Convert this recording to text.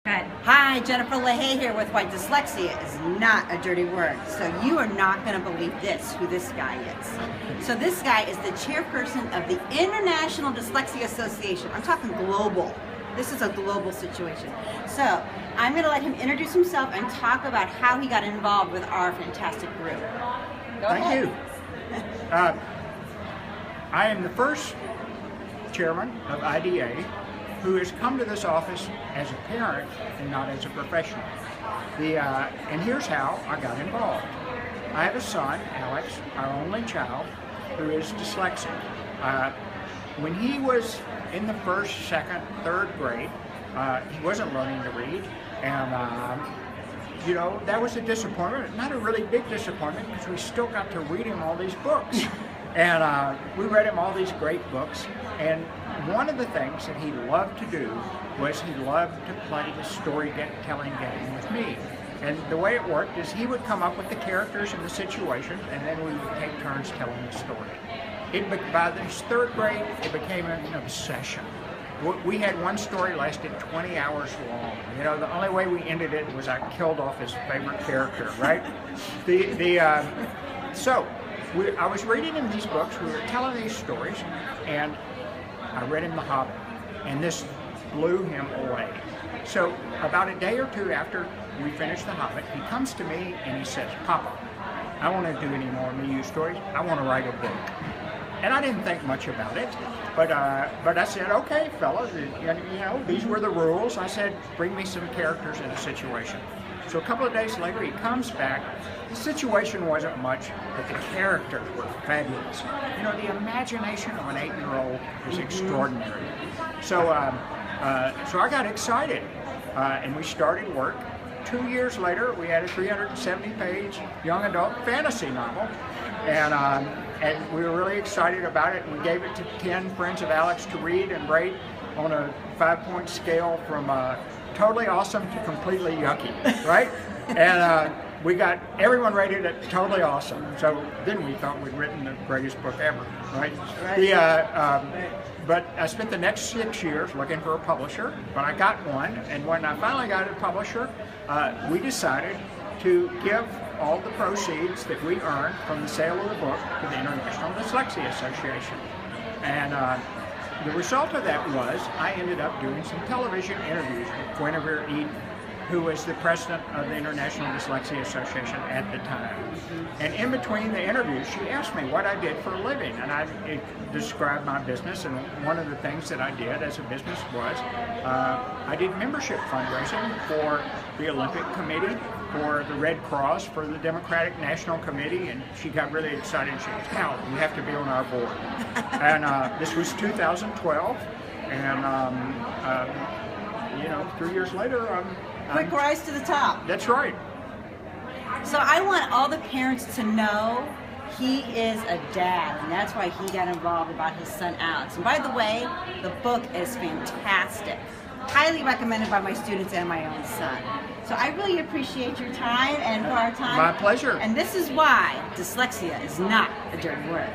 Hi, Jennifer LaHaye here with Why Dyslexia is Not a Dirty Word. So you are not going to believe who this guy is. So this guy is the chairperson of the International Dyslexia Association. I'm talking global. This is a global situation. So I'm going to let him introduce himself and talk about how he got involved with our fantastic group. Thank you. I am the first chairman of IDA who has come to this office as a parent and not as a professional. And here's how I got involved. I have a son, Alex, our only child, who is dyslexic. When he was in the first, second, third grade, he wasn't learning to read, and you know, that was a disappointment. Not a really big disappointment because we still got to read him all these books. And we read him all these great books, and one of the things that he loved to do was he loved to play the storytelling game with me. And the way it worked is he would come up with the characters and the situations, and then we would take turns telling the story. By his third grade, it became an obsession. We had one story lasted 20 hours long. You know, the only way we ended it was I killed off his favorite character, right? I was reading him these books, we were telling these stories, and I read him The Hobbit, and this blew him away. So about a day or two after we finished The Hobbit, he comes to me and he says, "Papa, I want to do any more MU stories. I want to write a book." And I didn't think much about it, but I said, "Okay, fellas, you know, these were the rules." I said, "Bring me some characters in a situation." So a couple of days later, he comes back. The situation wasn't much, but the characters were fabulous. You know, the imagination of an 8-year-old is extraordinary. So I got excited, and we started work. 2 years later, we had a 370-page young adult fantasy novel, and we were really excited about it. And we gave it to 10 friends of Alex to read and rate on a 5-point scale from totally awesome to completely yucky, right? And we got everyone rated it totally awesome. So then we thought we'd written the greatest book ever, right? But I spent the next 6 years looking for a publisher, but I got one. And when I finally got a publisher, we decided to give all the proceeds that we earned from the sale of the book to the International Dyslexia Association. And the result of that was I ended up doing some television interviews with Guinevere Eden, who was the president of the International Dyslexia Association at the time. And in between the interviews, she asked me what I did for a living, and I described my business. And one of the things that I did as a business was I did membership fundraising for the Olympic Committee, for the Red Cross, for the Democratic National Committee, and she got really excited. She goes, "Hal, you have to be on our board." And this was 2012, and you know, 3 years later, Quick rise to the top. That's right. So I want all the parents to know he is a dad, and that's why he got involved about his son Alex. And by the way, the book is fantastic. Highly recommended by my students and my own son. So I really appreciate your time and our time. My pleasure. And this is why dyslexia is not a dirty word.